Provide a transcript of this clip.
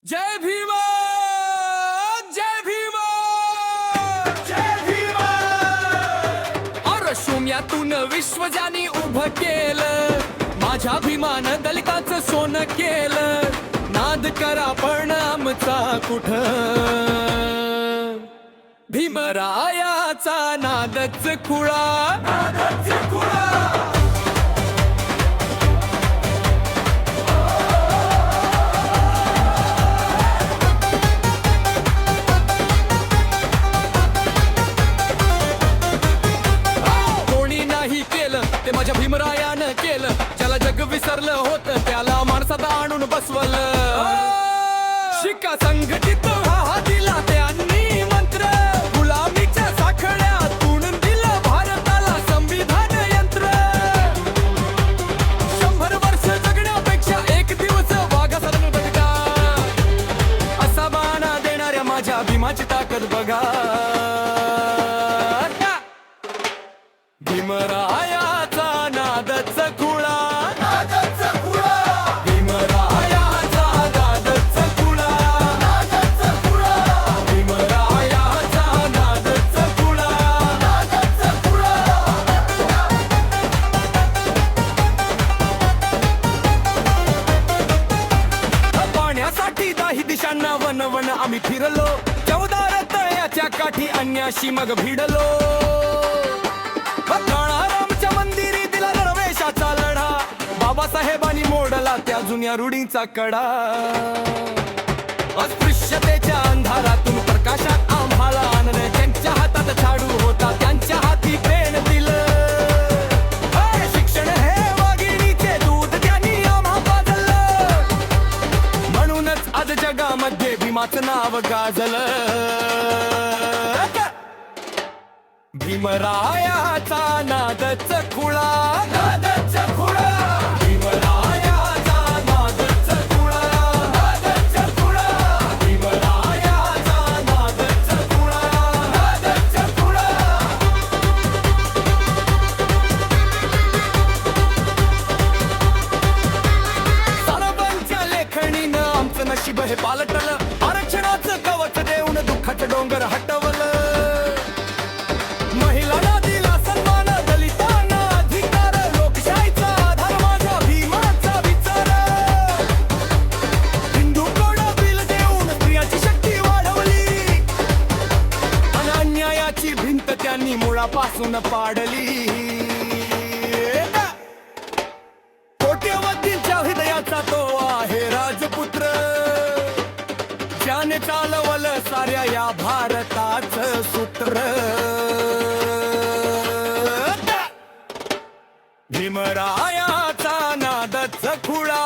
जय भीमा, जय भीमा, जय भीमा. अरे शून्यातून विश्व ज्यानी उभं केलं, माझ्या भीमानं दलिताचं सोनं केलं. नाद करा पण आमचा कुठं, भीमरायाचा नादच खुळा. नादाचे खुळा. कोणी नाही केलं ते माझ्या भीमरायानं केलं. ज्याला जग विसरलं होतं त्याला माणसात आणून बसवलं. शिका संघटित व्हा दिला त्यांनी मंत्र, गुलामीच्या साखळ्यातून दिलं भारताला संविधान यंत्र. 100 वर्ष जगण्यापेक्षा एक दिवस वाघासारखं बघा, असा बाणा देणाऱ्या माझ्या भीमाची ताकद बघा. भीमरायाचा नादच खुळा. नादाचे खुळा. भीमरायाचा नादच खुळा. नादाचे खुळा. भीमरायाचा नादच खुळा. नादाचे खुळा. पाण्यासाठी दाही दिशांना वन वन आम्ही फिरलो. 14 तळ्याच्या काठी अन्याशी मग भिडलो. काळारामच्या मंदिरी दिला रणवेशाचा लढा, बाबासाहेबांनी मोडला त्या जुन्या रूढीचा कडा. अस्पृश्यतेच्या अंधारातून प्रकाशात आम्हाला आणलं. त्यांच्या हातात झाडू होता, त्यांच्या हाती प्रेम दिलं. शिक्षण हे वाघिणीचे दूध त्यांनी आम्हा पाजलं. म्हणूनच आज जगामध्ये भीमाचं नाव गाजलं. भीमरायाचा नादच खुळा. नादाचे खुळा. भीमरायाचा नादच खुळा. नादाचे खुळा. भीमरायाचा नादच खुळा. नादाचे खुळा. सारबांच्या लेखणीनं आमचं नशीब हे पालटलं. आरक्षणाचं कवच देऊन दुःखाचं डोंगर हटवलं. महिलांना दिला सन्मान, दलितांना अधिकार. लोकशाहीचा आधार माझ्या भीमाचा विचार. हिंदू कोड बिल देऊन स्त्रियाची शक्ती वाढवली. आणि अन्यायाची भिंत त्यांनी मुळापासून पाडली. कोट्यवधींच्या हृदयाचा तो आहे राजपुत्र, ज्याने चालवलं साऱ्या या भारताचं सूत्र. भीमरायाचा नादच खुळा.